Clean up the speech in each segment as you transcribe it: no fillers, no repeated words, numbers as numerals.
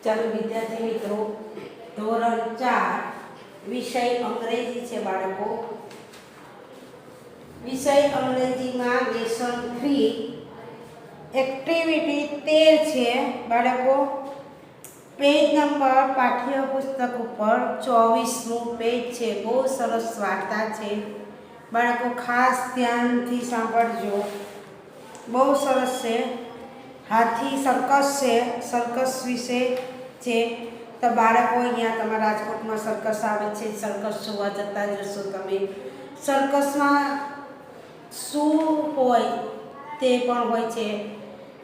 ચાલો વિદ્યાર્થી મિત્રો, ધોરણ 4 વિષય અંગ્રેજી છે બાળકો. વિષય અંગ્રેજીમાં લેસન 3 એક્ટિવિટી 13 છે બાળકો. પેજ નંબર પાઠ્યપુસ્તક ઉપર 24મું પેજ છે. બહુ સરસ વાર્તા છે બાળકો, ખાસ ધ્યાનથી સાંભળજો. બહુ સરસ છે. હાથી સર્કસ છે, સર્કસ વિશે છે. તો બાળકો, અહીંયા તમારા રાજકોટમાં સર્કસ આવે છે, સર્કસ જોવા જતા જશો તમે. સર્કસમાં શું હોય તે પણ હોય છે.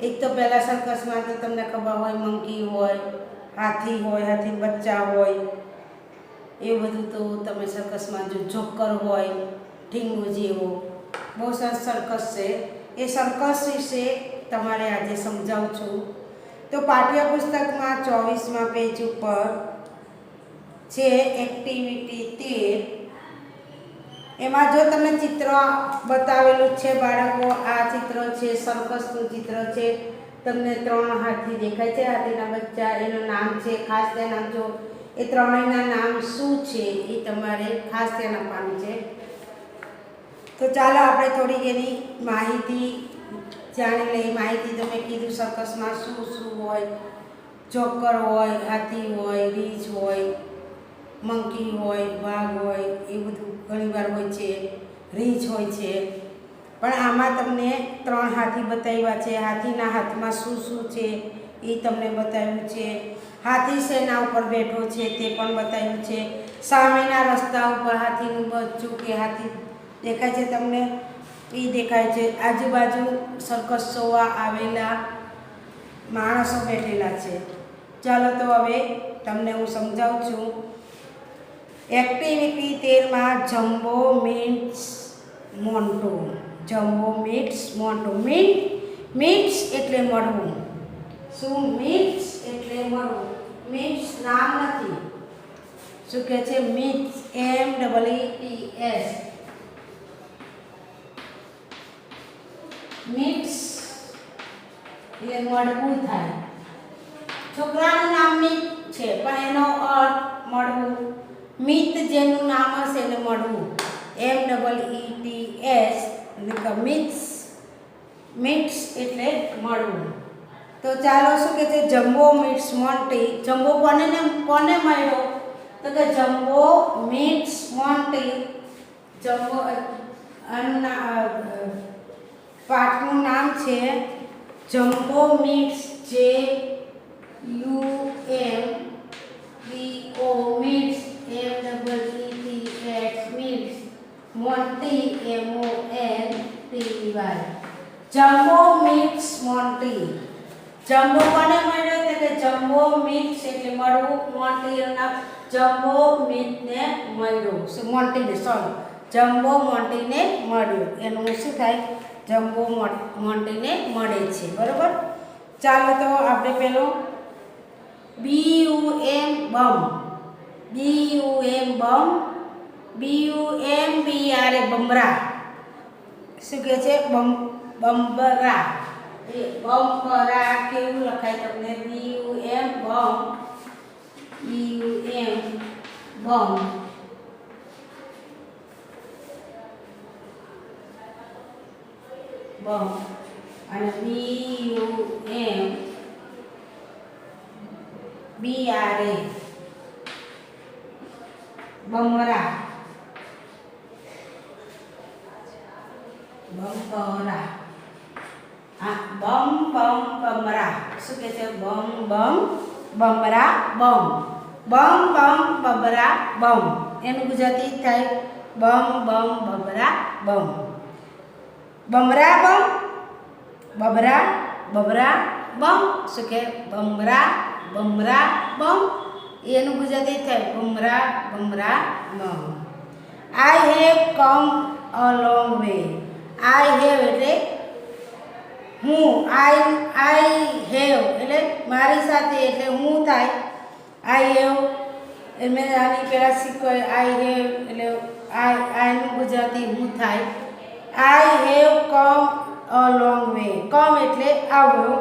એક તો પહેલાં સર્કસમાં તો તમને ખબર હોય મંકી હોય, હાથી હોય, હાથી બચ્ચા હોય, એવું બધું તો તમે સર્કસમાં જો. જોકર હોય ઢીંગો જેવો. બહુ સરસ સર્કસ છે. એ સર્કસ વિશે તમારે આજે સમજાવું છું. તો પાઠ્યપુસ્તકમાં 24મા પેજ ઉપર છે એક્ટિવિટી 13. એમાં જો તમને ચિત્ર બતાવેલું છે બાળકો, આ ચિત્ર છે સર્કસનું ચિત્ર છે. તમને 3 હાથી દેખાય છે, હાથીના બચ્ચા. એનું નામ છે, ખાસ ધ્યાન આપજો. એ ત્રણેયના નામ શું છે એ તમારે ખાસ ધ્યાન આપવાનું છે. તો ચાલો આપણે થોડીક એની માહિતી જાણી લઈએ. માહિતી તમે કીધું સર્કસમાં શું શું હોય. જોકર હોય, હાથી હોય, રીંછ હોય, મંકી હોય, વાઘ હોય, એ બધું ઘણીવાર હોય છે. રીંછ હોય છે. પણ આમાં તમને 3 હાથી બતાવ્યા છે. હાથીના હાથમાં શું શું છે એ તમને બતાવ્યું છે. હાથી શેના ઉપર બેઠો છે તે પણ બતાવ્યું છે. સામેના રસ્તા ઉપર હાથીનું બચ્ચું કે હાથી દેખાય છે તમને, એ દેખાય છે. આજુબાજુ સર્કસ જોવા આવેલા માણસો બેઠેલા છે. ચાલો તો હવે તમને હું સમજાવું છું. એક્ટિવિટી 13માં Jumbo meets Montu. Jumbo meets Montu. Meets એટલે મળવું. શું? મીટ્સ એટલે મળવું. મીટ્સ નામ નથી. શું કહે છે? Meets, MEETS. મીટ્સ એટલે મળવું થાય. છોકરાનું નામ મીત છે પણ એનો અર્થ મળવું. મિત જેનું નામ હશે એને મળવું. MEETS એટલે મિટ્સ. મિટ્સ એટલે મળવું. તો ચાલો, શું કહે છે? Jumbo meets Monty. જમ્બો કોને મળ્યો? તો કે જમ્બો મીટ્સ મોન્ટી. જમ્બો પાઠનું નામ છે jumbo meets. JUMBO meets, MEETS meets, Monty MONTY. Jumbo meets Monty. Jumbo કોને મળ્યો? તો કે જમ્બો મીટ્સ એટલે મળવું. મોન્ટી એના જમ્બો મીટને મળ્યું. મોન્ટીને, સોરી, જમ્બો મોન્ટીને મળ્યું. એનું શું થાય? જમ્બો મોન્ટીને મળે છે. બરોબર. ચાલો તો આપણે પેલો BUM બમ. BUM બમ. BUMBRA બમરા. શું કહે છે? બમબરા. એ બમબરા કેવું લખાય તમને? BUM બમ. BUM બમ. બમ. અને BUMBRA બમરા. બમબરા. હા, બમરા. શું કહે છે? બમરા બમ. બમરા બમ. એનું ગુજરાતી થાય બમરા બમ. બમરા બમ. બબરા બમ. શું કે? બમરા બમ. એનું ગુજરાતી થાય બમરા બમ. I have come a long way. I have એટલે હું. આઈ હેવ એટલે મારી સાથે, એટલે હું થાય. આઈ હેવ મેં આની પહેલાં શીખવાય. આઈ હેવ એટલે આઈનું ગુજરાતી હું થાય. I have come a long way. Come એટલે આવ્યો.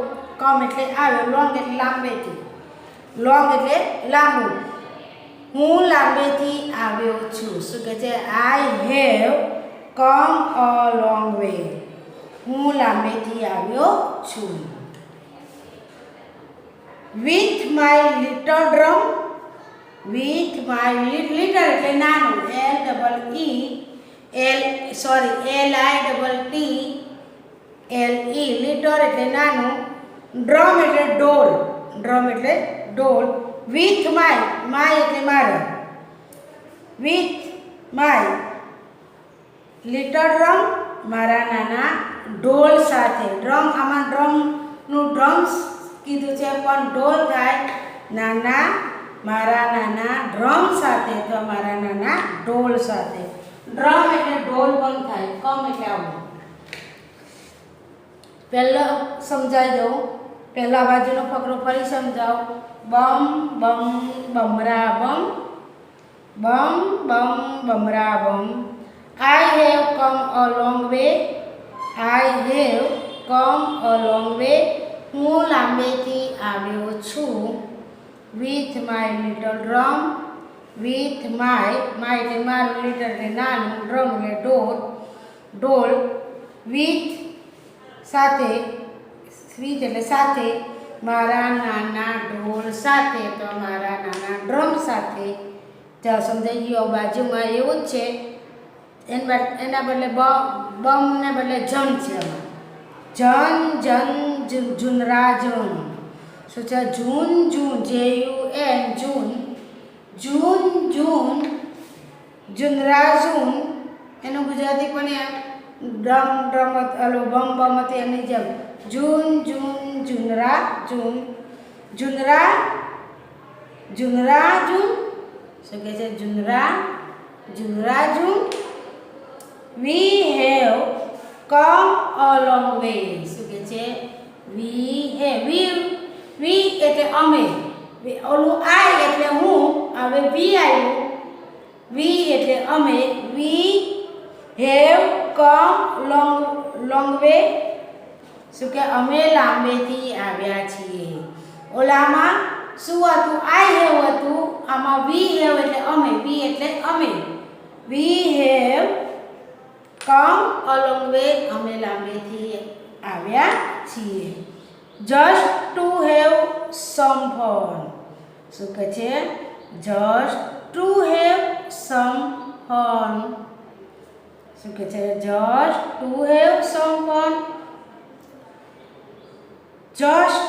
લોંગ એટલે લાંબેથી. લોંગ એટલે લાંબુ. હું લાંબેથી આવ્યો છું. શું કહે છે? I have come a long way. હું લાંબેથી આવ્યો છું. With my little drum. With my little એટલે નાનું, LITTLE લિટલ એટલે નાનું, ડ્રમ એટલે ઢોલ, વિથ માય એટલે મારો. વિથ માય લિટલ ડ્રમ મારા નાના ઢોલ સાથે. ડ્રમ આમાં ડ્રમ્સ કીધું છે પણ ઢોલ થાય મારા નાના ડ્રમ સાથે તો મારા નાના ઢોલ સાથે. ડ્રમ એટલે ઢોલ પણ થાય, કમ એટલે આવું. પહેલા સમજાવી દઉં, પહેલા બાજુનો ફકરો ફરી સમજાવું. બમ બમ બમરા બમ, બમ બમ બમરા બમ. I have come a long way. I have come a long way. હું લાંબેથી આવ્યો છું. With my little drum. With my એટલે મારું, લિટલ એટલે નાનું, ડ્રમ એટલે ઢોલ. વિથ સાથે, વિથ એટલે સાથે, મારા નાના ઢોલ સાથે તો મારા નાના ડ્રમ સાથે. ચાલો સમજાઈ ગયો. બાજુમાં એવું જ છે, એના બદલે બમ ને બદલે જન છે. જન જુનરા જૂન. શું છે? જૂન જૂન જુનરા જૂન. એનું ગુજરાતી પણ બમ હતી એની જેમ. જૂન જુનરા જૂન. જુનરા જૂન. શું કહે છે? જુનરા જૂન. We have come a long way. શું કહે છે? વી એટલે અમે, ઓલું આઈ એટલે હું, હવે વી આવ્યું. વી એટલે અમે. We have come long way. શું કે અમે લાંબેથી આવ્યા છીએ. ઓલામાં શું હતું? આઈ હેવ હતું. આમાં વી હેવ એટલે અમે. વી એટલે અમે. We have come a long way. અમે લાંબેથી આવ્યા છીએ. Just to have some fun. શું કહે છે? Just to have some fun. શું કહે છે? Just to have some fun. Just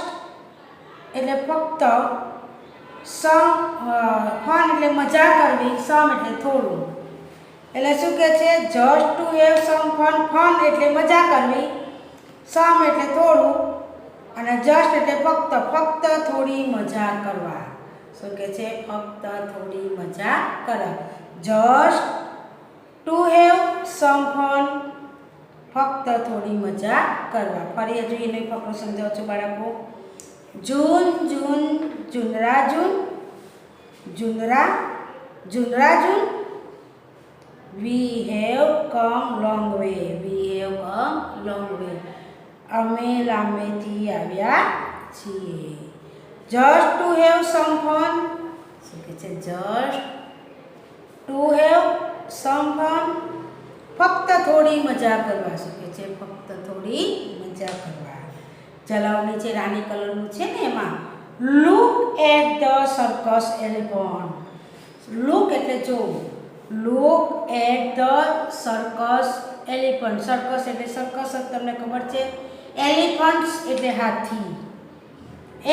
એટલે ફક્ત, ફન એટલે મજા કરવી, સમ એટલે થોડું. એટલે શું કહે છે? Just to have some fun. Fun એટલે મજા કરવી, સમ એટલે થોડું, અને જસ્ટ એટલે ફક્ત થોડી મજા કરવા. શું કહે છે? ફક્ત થોડી મજા કરવા. Just to have some fun. ફક્ત થોડી મજા કરવા. ફરી હજુ એને ફકરો સમજાવું છું બાળકો. જૂન જુનરા જૂન. જુનરા જૂન. We have come long way. અમે લાંબેથી આવ્યા છીએ. Just to have some fun. શું કહે છે? Just to have some fun. ફક્ત થોડી મજા કરવા. શું કહે છે? ફક્ત થોડી મજા કરવા. ચલાવ નીચે રાની કલરનું છે ને એમાં. Look at the circus elephant. Look એટલે જોવું. Look at the circus elephant. Circus એટલે સર્કસ તમને ખબર છે. એલિફન્ટ્સ એટલે હાથી.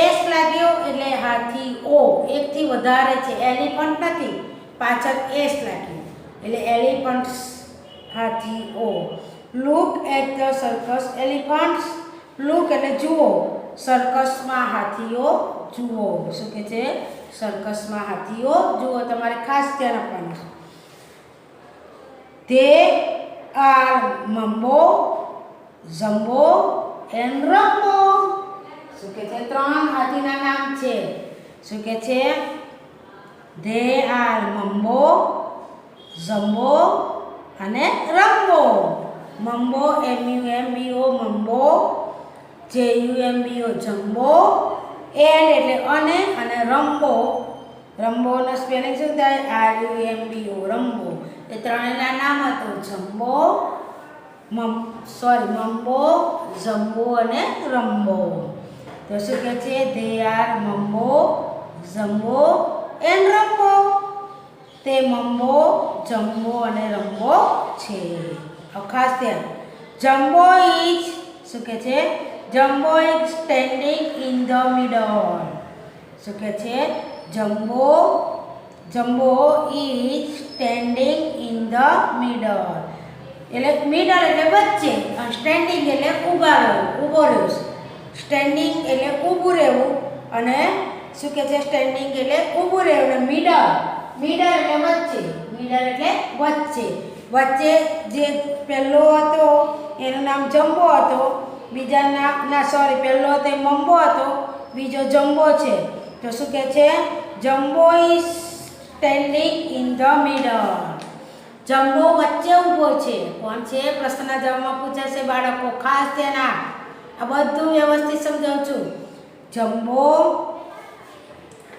એસ લાગ્યો એટલે હાથી. ઓ એકથી વધારે છે, એલિફન્ટ નથી, પાછળ એસ લાગ્યું એટલે એલિફન્ટ્સ, હાથી. ઓ. Look at the circus elephants. Look એટલે જુઓ, સર્કસમાં હાથીઓ જુઓ. શું કે છે? સર્કસમાં હાથીઓ જુઓ. તમારે ખાસ ધ્યાન આપવાનું છે. They are Mambo, Jumbo and Rumbo. શું કે છે? ત્રણ હાથીના નામ છે. શું કે છે? They are Mambo, Jumbo અને Rumbo. Mambo MUMBO Mambo, JUMBO Jumbo and એટલે અને રંબો, રંબોનો સ્પેલિંગ શું થાય? RUMBO, રંબો. એ ત્રણેયના નામ હતું જમ્બો, મમ્બો, જમ્બો અને રંબો. તો શું કહે છે? They are Mumbo, Jumbo and Rumbo. તે મમ્બો, જમ્બો અને રંબો છે. ખાસ ધ્યાન, જમ્બો ઇઝ શું કહે છે? Jumbo is standing in the middle. શું કહે છે? Jumbo is standing in the middle. એટલે મિડલ એટલે વચ્ચે, અને સ્ટેન્ડિંગ એટલે ઊભો રહ્યો. સ્ટેન્ડિંગ એટલે ઊભું રહેવું, અને શું કહે છે? સ્ટેન્ડિંગ એટલે ઊભું રહેવું. અને મિડલ એટલે વચ્ચે. મિડલ એટલે વચ્ચે. વચ્ચે જે પહેલો હતો એનું નામ જમ્બો હતો, પહેલો હતો એ મમ્બો હતો, બીજો જમ્બો છે. તો શું કહે છે? Jumbo is standing in the middle. Jumbo વચ્ચે ઊભો છે. કોણ છે? પ્રશ્નના જવાબમાં પૂછાશે બાળકો. ખાસ ધ્યાન, આ બધું વ્યવસ્થિત સમજાવું છું. Jumbo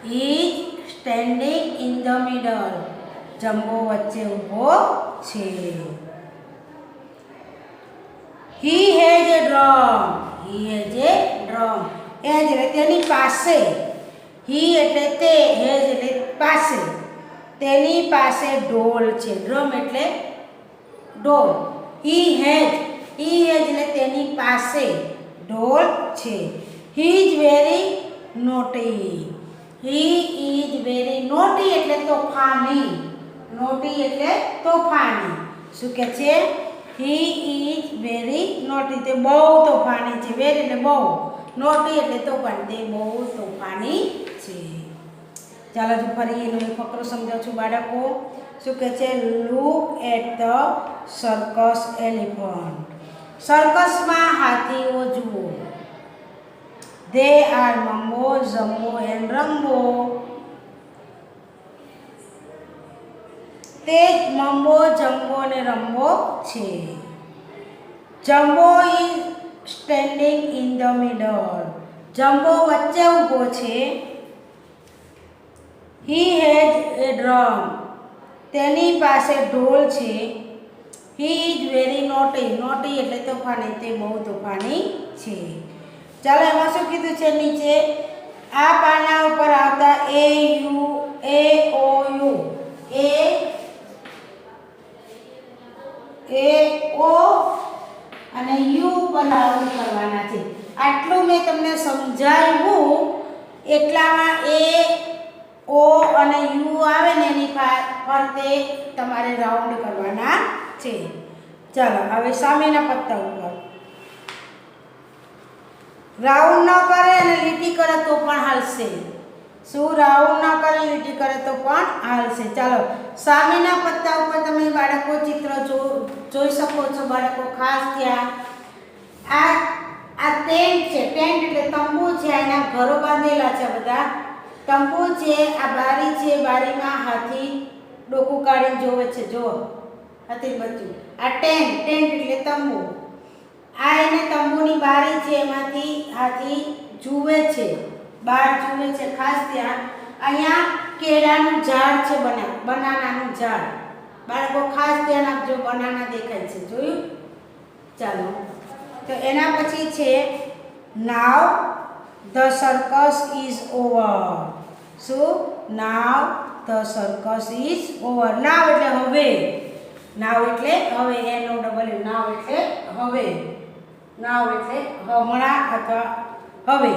is standing in the middle. Jumbo વચ્ચે ઊભો છે. He has a drum. He has a drum. Has એટલે તેની પાસે. હી એટલે તે, હેઝ એટલે પાસે. તેની પાસે ઢોલ છે. ડ્રમ એટલે ઢોલ. હી હેઝ એટલે તેની પાસે ઢોલ છે. He is very naughty. He is very naughty એટલે તોફાની. નોટી એટલે તોફાની. શું કહે છે? He is very naughty. તે બહુ તોફાની છે. વેરી એટલે બહુ, નોટી એટલે તોફાની. તે બહુ તોફાની છે. ચાલો જો ફરી એનો એક ફકરો સમજાવું છું બાળકો. શું કહે છે? Look at the circus elephant. સર્કસમાં હાથીઓ જુઓ. They are Mumbo, Jumbo and Rumbo. તે મમ્બો, જમ્બો અને રંબો છે. Jumbo is standing in the middle. Jumbo વચ્ચે ઊભો છે. He has a drum. તેની પાસે ઢોલ છે. He is very naughty. Naughty એટલે તોફાની. તે બહુ તોફાની છે. ચાલો એમાં શું કીધું છે નીચે? આ પાના ઉપર આવતા ઓ અને યુ પર લાગુ કરવાના છે. આટલું મેં તમને સમજાવ્યું. એટલામાં ઓ અને યુ આવે ને એની ફરતે તમારે રાઉન્ડ કરવાના છે. ચાલો હવે સામેના પત્તા ઉપર રાઉન્ડ ન કરે અને લીટી કરે તો પણ હાલશે. શું? રાઉન્ડ ન કરે લીટી કરે તો પણ હાલશે. ચાલો સામેના પત્તા ઉપર તમે બાળકો ચિત્ર જોઈ શકો છો. બાળકો ખાસ ત્યાં આ ટેન્ટ છે. ટેન્ટ એટલે તંબુ છે. એના ઘરો બાંધેલા છે બધા. તંબુ છે. આ બારી છે. બારીમાં હાથી ડોકું કાઢીને જોવે છે. જો હાથી બચ્ચું. આ ટેન્ટ એટલે તંબુ. આ એને તંબુની બારી છે. એમાંથી હાથી જુએ છે, બહાર જુએ છે. ખાસ ત્યાં અહીંયા કેળાનું ઝાડ છે. બનાનાનું ઝાડ. બાળકો ખાસ ધ્યાન આપજો. બનાના દેખાય છે. જોયું? ચાલો તો એના પછી છે now the circus is over. શું? Now the circus is over. Now એટલે હવે. નાવ એટલે હવે. NOW. નાવ એટલે હવે. નાવ એટલે હમણાં અથવા હવે.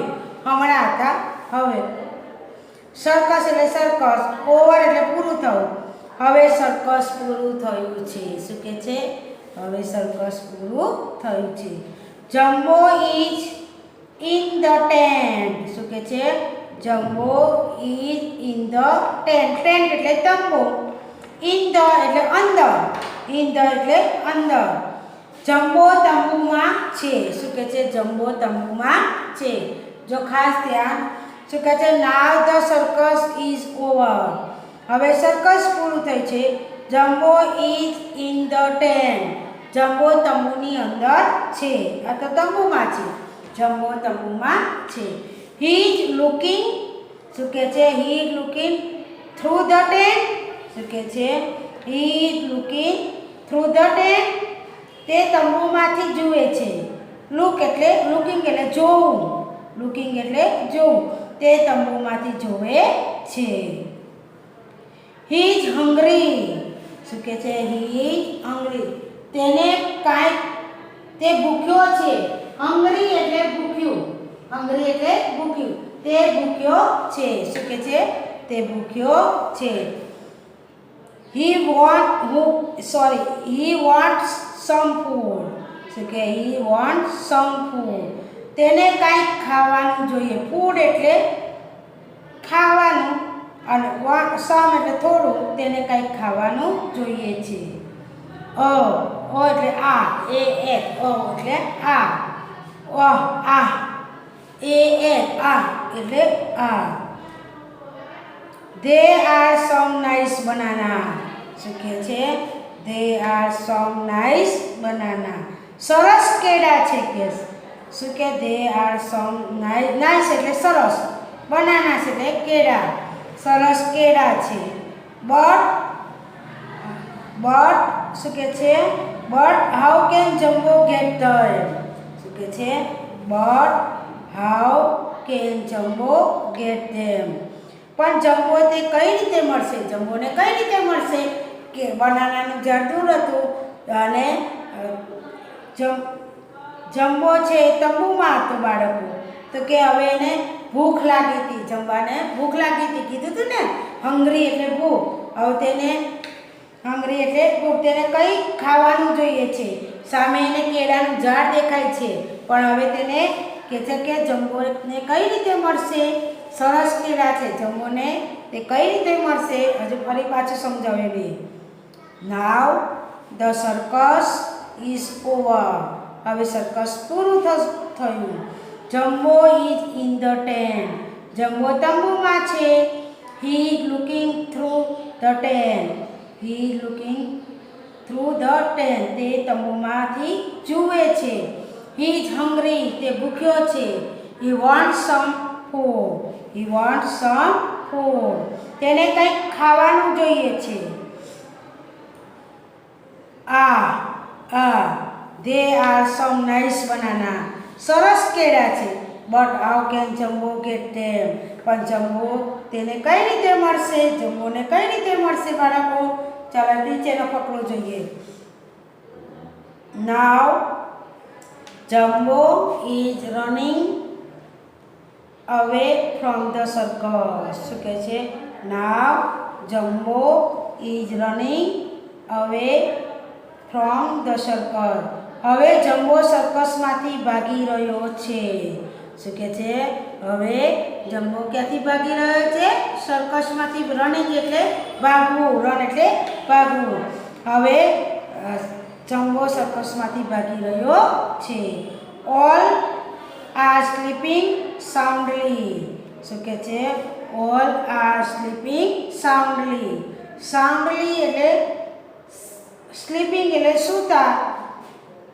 હમણાં હતા હવે. સર્કસ એટલે સર્કસ. ઓવર એટલે પૂરું થવું. હવે સર્કસ પૂરું થયું છે. શું કહે છે? હવે સર્કસ પૂરું થયું છે. Jumbo is in the tent. શું કહે છે? Jumbo is in the tent. Tent એટલે તંબુ. ઇન ધ એટલે અંદર. ઇન ધ એટલે અંદર. જમ્બો તંબુમાં છે. શું કહે છે? જમ્બો તંબુમાં છે. જો ખાસ ધ્યાન. શું કહે છે? Now the circus is over. હવે સર્કસ પૂરું થયું છે. Jumbo is in the tent. Jumbo તંબુની અંદર છે. આ તો તંબુમાં છે. જમ્બો તંબુમાં છે. હી ઇઝ લુકિંગ શું કહે છે he is looking through the tent શું કહે છે he is looking through the tent તે તંબુમાંથી જુએ છે લુક એટલે લુકિંગ એટલે જોવું લુકિંગ એટલે જોવું તે તંબુમાંથી જોવે છે હી ઇઝ હંગ્રી શું કહે છે હી ઇઝ હંગ્રી તેને કાંઈક તે ભૂખ્યો છે હંગ્રી એટલે ભૂખ્યું હંગ્રી એટલે ભૂખ્યું તે ભૂખ્યો છે શું કહે છે તે ભૂખ્યો છે હી વોન્ટ્સ સમ ફૂડ શું કે હી વોન્ટ્સ સમ ફૂડ તેને કાંઈક ખાવાનું જોઈએ ફૂડ એટલે ખાવાનું અને સમ એટલે થોડું તેને કાંઈક ખાવાનું જોઈએ છે ઓ એટલે આ એ એક ઓ એટલે આ આ એ એક આ એટલે આ they are some nice banana શું કહે છે they are some nice banana સરસ કેળા છે કે શું કે ધે આર સમ નાઇસ એટલે સરસ બનાના છે એટલે કેળા સરસ કેળા છે બટ શું કે છે but how can Jumbo get them શું કે છે but how can Jumbo get them પણ જમ્બો તે કઈ રીતે મળશે જમ્બોને કઈ રીતે મળશે કે બનાનાનું ઝાડ દૂર હતું અને જમ્બો છે તંબુમાં હતો બાળકો તો કે હવે એને ભૂખ લાગી હતી જમવાને ભૂખ લાગી હતી કીધું હતું ને હંગ્રી એટલે ભૂખ હવે તેને હંગ્રી એટલે ભૂખ તેને કંઈ ખાવાનું જોઈએ છે સામે એને કેળાનું ઝાડ દેખાય છે પણ હવે તેને કહે છે કે જમ્બોને કઈ રીતે મળશે સરસ કેળા છે જમ્બોને તે કઈ રીતે મળશે હજુ ફરી પાછું સમજાવેલી now the circus is over હવે સર્કસ પૂરું થયું Jumbo is in the tent Jumbo તંબુમાં છે he is looking through the tent he is looking through the tent તે તંબુમાંથી જુએ છે હી ઇઝ હંગ્રી તે ભૂખ્યો છે he wants some food he wants some food તેને કંઈક ખાવાનું જોઈએ છે they are some nice banana સરસ કેળા છે but how can Jumbo get them પણ જમ્બો તેને કઈ રીતે મળશે જમ્બોને કઈ રીતે મળશે બાળકો ચાલો નીચેનો ફકરો જોઈએ now Jumbo is running away from the circus શું કહે છે now Jumbo is running away from the circus હવે જમ્બો સર્કસમાંથી ભાગી રહ્યો છે શું કહે છે હવે જમ્બો ક્યાંથી ભાગી રહ્યો છે સર્કસમાંથી રનિંગ એટલે ભાગવું રન એટલે ભાગવું હવે જમ્બો સર્કસમાંથી ભાગી રહ્યો છે ઓલ આર સ્લીપિંગ સાઉન્ડલી શું કહે છે ઓલ આર સ્લીપિંગ સાઉન્ડલી એટલે સ્લીપિંગ એટલે સૂતા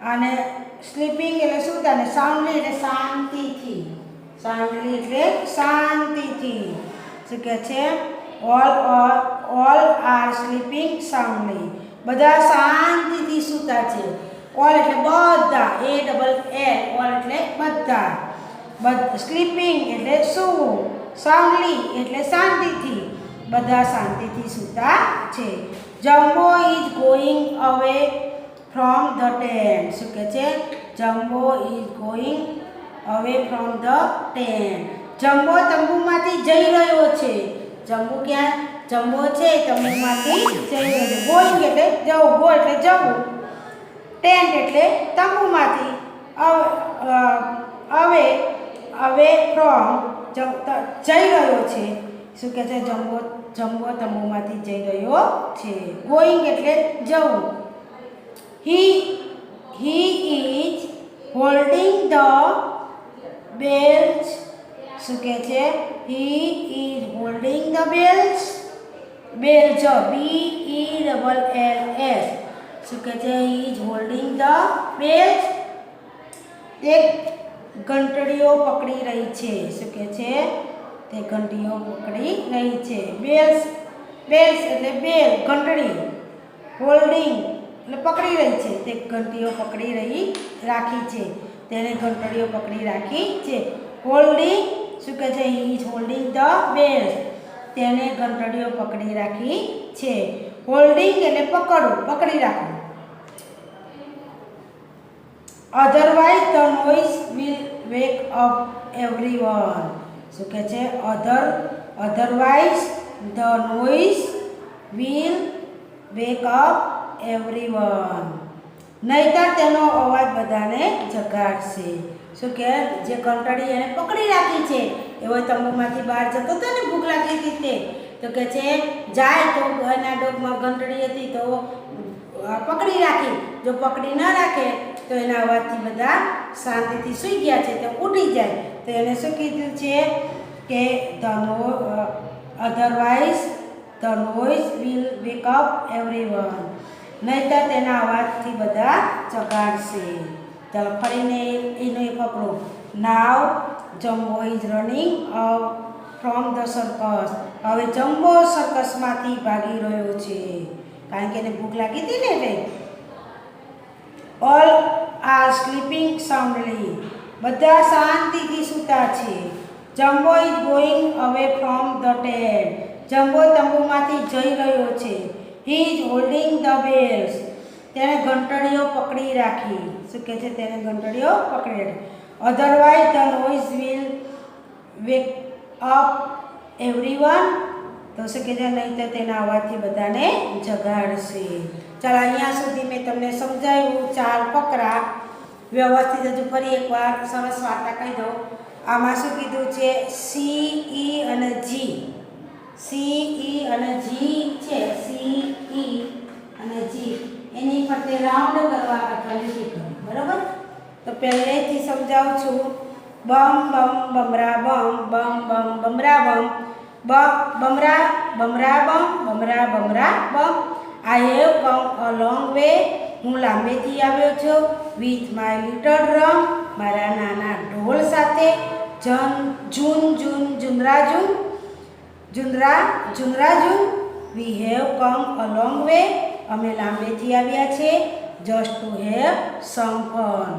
અને સ્લીપિંગ એટલે સૂતા અને સાઉન્ડલી એટલે શાંતિથી શું કહે છે ઓલ આર સ્લીપિંગ સાઉન્ડલી બધા શાંતિથી સૂતા છે ઓલ એટલે બધા ઓલ એટલે બધા સ્લીપિંગ એટલે સૂવું સાઉન્ડલી એટલે શાંતિથી બધા શાંતિથી સૂતા છે Jumbo is going away from the tent શું કહે છે Jumbo is going away from the tent Jumbo તંબુમાંથી જઈ રહ્યો છે જમ્બો છે તંબુમાંથી જઈ રહ્યો છે ગોઈંગ એટલે જવું ગો એટલે જવું ટેન્ટ એટલે તંબુમાંથી અવે ફ્રોમ જઈ રહ્યો છે શું કહે છે જમ્બો તંબુમાંથી જઈ રહ્યો છે ગોઈંગ એટલે જવું he is holding the bells શું કહે છે he is holding the bells BELLS શું કહે છે he is holding the bells ઘંટડીઓ પકડી રહી છે. શું કહે છે? તે ઘંટીઓ પકડી રહી છે. બેલ્સ એટલે બેલ ઘંટડી. હોલ્ડિંગ એટલે પકડી રહી છે. તે ઘંટીઓ પકડી રાખી છે. તેને ઘંટડીઓ પકડી રાખી છે. હોલ્ડિંગ શું કહે છે? He is holding the bells. તેને ઘંટડીઓ પકડી રાખી છે. હોલ્ડિંગ એટલે પકડવું, પકડી રાખવું. Otherwise the noise will wake up everyone. શું કહે છે? Otherwise the noise will wake up everyone. નહીંતર તેનો અવાજ બધાને જગાડશે. શું કે જે ઘંટડી એને પકડી રાખી છે એવો તંબુમાંથી બહાર જતો હતો ને, ભૂખ લાગી હતી તે, તો કે છે જાય તો એના ડોકમાં ઘંટડી હતી તો પકડી રાખી. જો પકડી ન રાખે તો એના અવાજથી બધા શાંતિથી સૂઈ ગયા છે તો ઉઠી જાય. તો એને શું કીધું છે કે otherwise the noise will wake up everyone. નહીંતર તેના અવાજથી બધા જગાડશે. ચાલો ફરીને એનો એક પકડો. Now Jumbo is running from the circus. હવે જમ્બો સર્કસમાંથી ભાગી રહ્યો છે કારણ કે એને ભૂખ લાગી હતી ને એટલે. All are sleeping soundly. બધા શાંતિથી સૂતા છે. Jumbo is going away from the tent. Jumbo તંબુમાંથી જઈ રહ્યો છે. He is holding the bells. તેને ઘંટડીઓ પકડી રાખી. શું કહે છે? તેને ઘંટડીઓ પકડી રાખી. Otherwise the noise will wake up everyone. તો શું કહે છે? નહીં તો તેના અવાજથી બધાને જગાડશે. ચાલો અહીંયા સુધી મેં તમને સમજાવ્યું 4 ફકરા વ્યવસ્થિત. હજુ ફરી એકવાર સરસ વાર્તા કહી દઉં. આમાં શું કીધું છે? સી ઈ અને જી. સી ઈ અને જી છે. સી ઈ અને જી એની ફરતે રાઉન્ડ કરવા અથવા લીટી કરવી. બરાબર? તો પહેલેથી સમજાવું છું. બમ બમ બમરા બમ બમ બમ બમરા બમ બમરા બમરા બમ બમરા બમરા બમ. I have come a long way. હું લાંબેથી આવ્યો છું. With my little drum. મારા નાના ઢોલ સાથે. જૂન જૂન જુનરાજુન જુનરાજુન. We have come a long way. અમે લાંબેથી આવ્યા છે. Just to have some fun.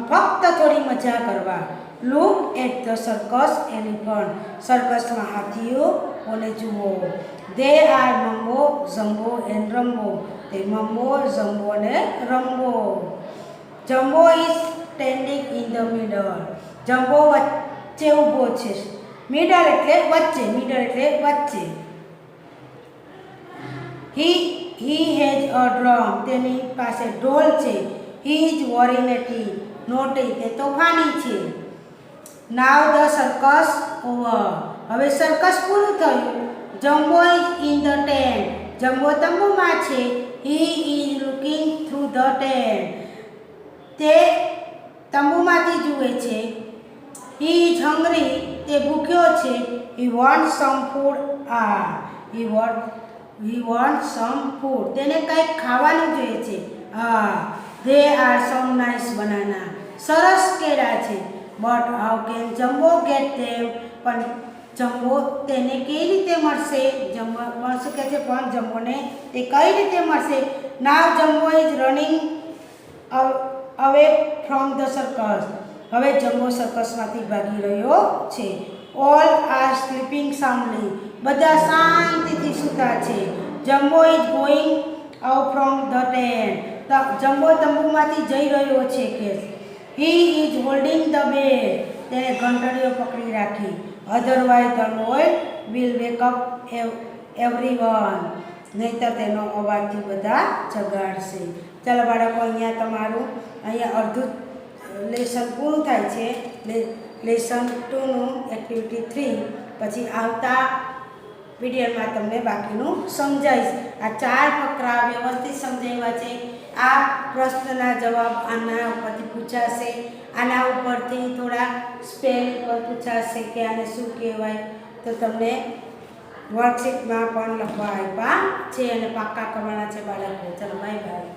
ફક્ત થોડી મજા કરવા. Look at the circus elephant. સર્કસમાં હાથીઓને જુઓ. They are Mumbo Jumbo and Rumbo. તે મમ્બો ઝમ્બો અને Rumbo. Jumbo is standing in the middle. Jumbo વચ્ચે ઊભો છે. મિડલ એટલે વચ્ચે. મિડલ એટલે વચ્ચે. He has a drum. તેની પાસે ઢોલ છે. He is વોરિનેટી. નોટી તે તોફાની છે. Now the circus over. હવે સર્કસ પૂરું થયું. Jumbo is in the tent. Jumbo તંબુમાં છે. He is looking through the tent. તે તંબુમાંથી જુએ છે. He is hungry. તે ભૂખ્યો છે. He want some food. He want some food. તેને કંઈક ખાવાનું જોઈએ છે. They are some nice banana. સરસ કેળા છે. But how can Jumbo get them. પણ જમ્બો તેને કેવી રીતે મળશે? જમ્બો શું કહે છે? પણ જમ્બોને તે કઈ રીતે મળશે? Now Jumbo is running away from the circus. હવે જમ્બો સર્કસમાંથી ભાગી રહ્યો છે. All are sleeping soundly. બધા શાંતિથી સૂતા છે. Jumbo is going out from the tent. Jumbo તંબુમાંથી જઈ રહ્યો છે કે. He is holding the bell. તેને ઘંટડીઓ પકડી રાખી. Otherwise the noise will wake up everyone. નહીંતર તેનો અવાજથી બધા જગાડશે. ચાલો બાળકો, અહીંયા તમારું અડધું લેસન પૂરું થાય છે. લેસન 2નું એક્ટિવિટી 3 પછી આવતા વિડીયોમાં તમને બાકીનું સમજાવીશ. આ 4 ફકરા વ્યવસ્થિત સમજાવ્યા છે. આ પ્રશ્નના જવાબ આના ઉપરથી પૂછાશે. આના ઉપરથી થોડા સ્પેલિંગ પર પૂછાશે કે આને શું કહેવાય. તો તમને વર્કશીટમાં પણ લખવા આપ્યા છે અને પાક્કા કરવાના છે બાળકો. ચલો બાય બાય.